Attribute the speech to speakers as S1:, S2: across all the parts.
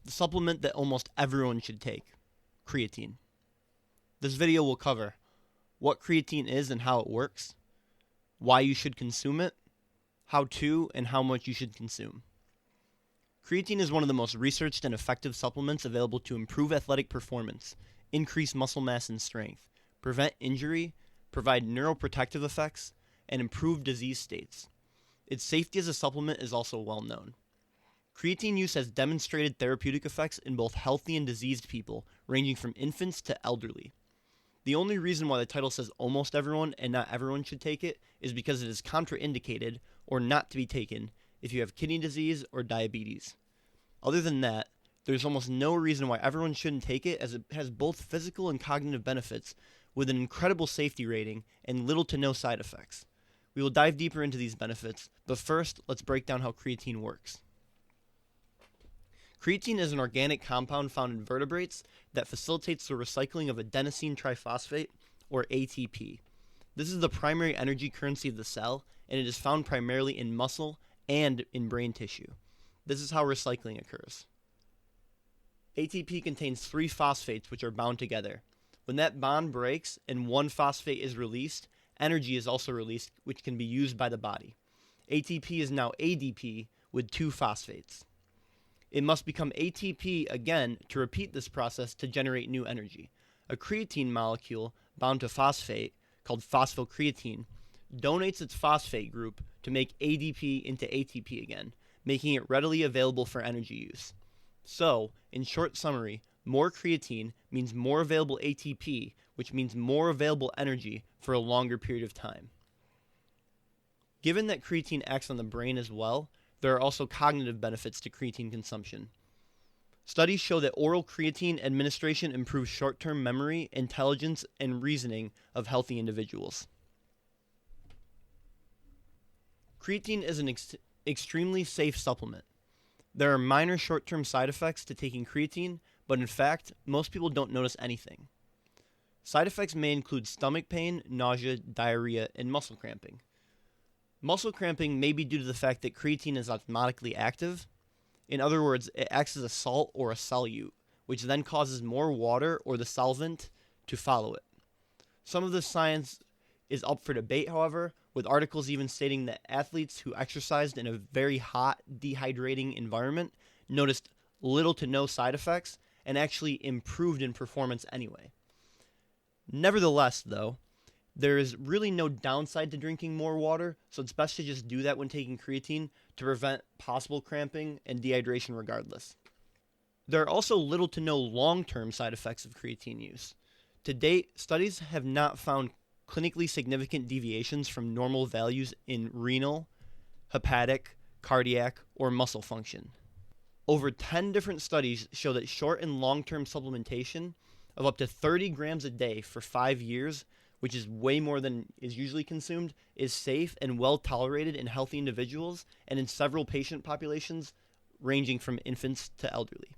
S1: the supplement that almost everyone should take, creatine. This video will cover what creatine is and how it works, why you should consume it, how to and how much you should consume. Creatine is one of the most researched and effective supplements available to improve athletic performance, increase muscle mass and strength, prevent injury, provide neuroprotective effects, and improve disease states. Its safety as a supplement is also well known. Creatine use has demonstrated therapeutic effects in both healthy and diseased people, ranging from infants to elderly. The only reason why the title says almost everyone and not everyone should take it is because it is contraindicated or not to be taken if you have kidney disease or diabetes. Other than that, there's almost no reason why everyone shouldn't take it, as it has both physical and cognitive benefits with an incredible safety rating and little to no side effects. We will dive deeper into these benefits, but first, let's break down how creatine works. Creatine is an organic compound found in vertebrates that facilitates the recycling of adenosine triphosphate, or ATP. This is the primary energy currency of the cell, and it is found primarily in muscle and in brain tissue. This is how recycling occurs. ATP contains 3 phosphates which are bound together. When that bond breaks and one phosphate is released, energy is also released, which can be used by the body. ATP is now ADP with 2 phosphates. It must become ATP again to repeat this process to generate new energy. A creatine molecule bound to phosphate, called phosphocreatine, donates its phosphate group to make ADP into ATP again, making it readily available for energy use. So, in short summary, more creatine means more available ATP, which means more available energy for a longer period of time. Given that creatine acts on the brain as well, there are also cognitive benefits to creatine consumption. Studies show that oral creatine administration improves short-term memory, intelligence, and reasoning of healthy individuals. Creatine is an extremely safe supplement. There are minor short-term side effects to taking creatine, but in fact, most people don't notice anything. Side effects may include stomach pain, nausea, diarrhea, and muscle cramping. Muscle cramping may be due to the fact that creatine is osmotically active. In other words, it acts as a salt or a solute, which then causes more water or the solvent to follow it. Some of this science is up for debate, however, with articles even stating that athletes who exercised in a very hot, dehydrating environment noticed little to no side effects and actually improved in performance anyway. Nevertheless, though, there is really no downside to drinking more water, so it's best to just do that when taking creatine to prevent possible cramping and dehydration regardless. There are also little to no long-term side effects of creatine use. To date, studies have not found clinically significant deviations from normal values in renal, hepatic, cardiac, or muscle function. Over 10 different studies show that short and long-term supplementation of up to 30 grams a day for 5 years, which is way more than is usually consumed, is safe and well tolerated in healthy individuals and in several patient populations ranging from infants to elderly.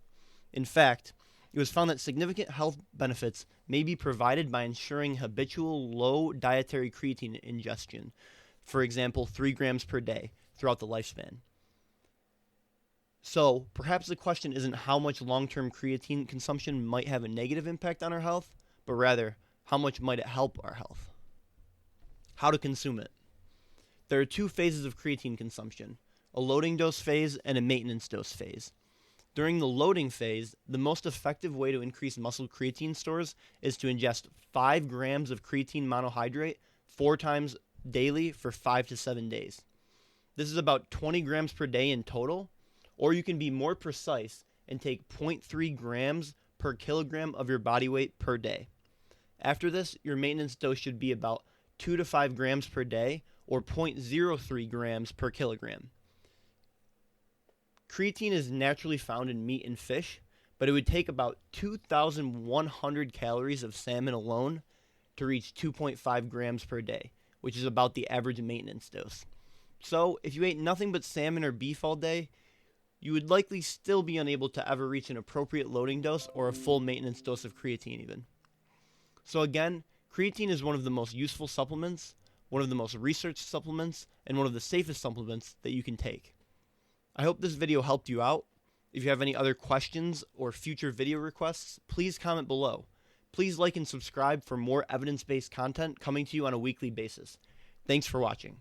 S1: In fact, it was found that significant health benefits may be provided by ensuring habitual low dietary creatine ingestion, for example, 3 grams per day throughout the lifespan. So, perhaps the question isn't how much long-term creatine consumption might have a negative impact on our health, but rather, how much might it help our health? How to consume it. There are 2 phases of creatine consumption, a loading dose phase and a maintenance dose phase. During the loading phase, the most effective way to increase muscle creatine stores is to ingest 5 grams of creatine monohydrate 4 times daily for 5 to 7 days. This is about 20 grams per day in total, or you can be more precise and take 0.3 grams per kilogram of your body weight per day. After this, your maintenance dose should be about 2 to 5 grams per day, or 0.03 grams per kilogram. Creatine is naturally found in meat and fish, but it would take about 2,100 calories of salmon alone to reach 2.5 grams per day, which is about the average maintenance dose. So, if you ate nothing but salmon or beef all day, you would likely still be unable to ever reach an appropriate loading dose or a full maintenance dose of creatine even. So again, creatine is one of the most useful supplements, one of the most researched supplements, and one of the safest supplements that you can take. I hope this video helped you out. If you have any other questions or future video requests, please comment below. Please like and subscribe for more evidence-based content coming to you on a weekly basis. Thanks for watching.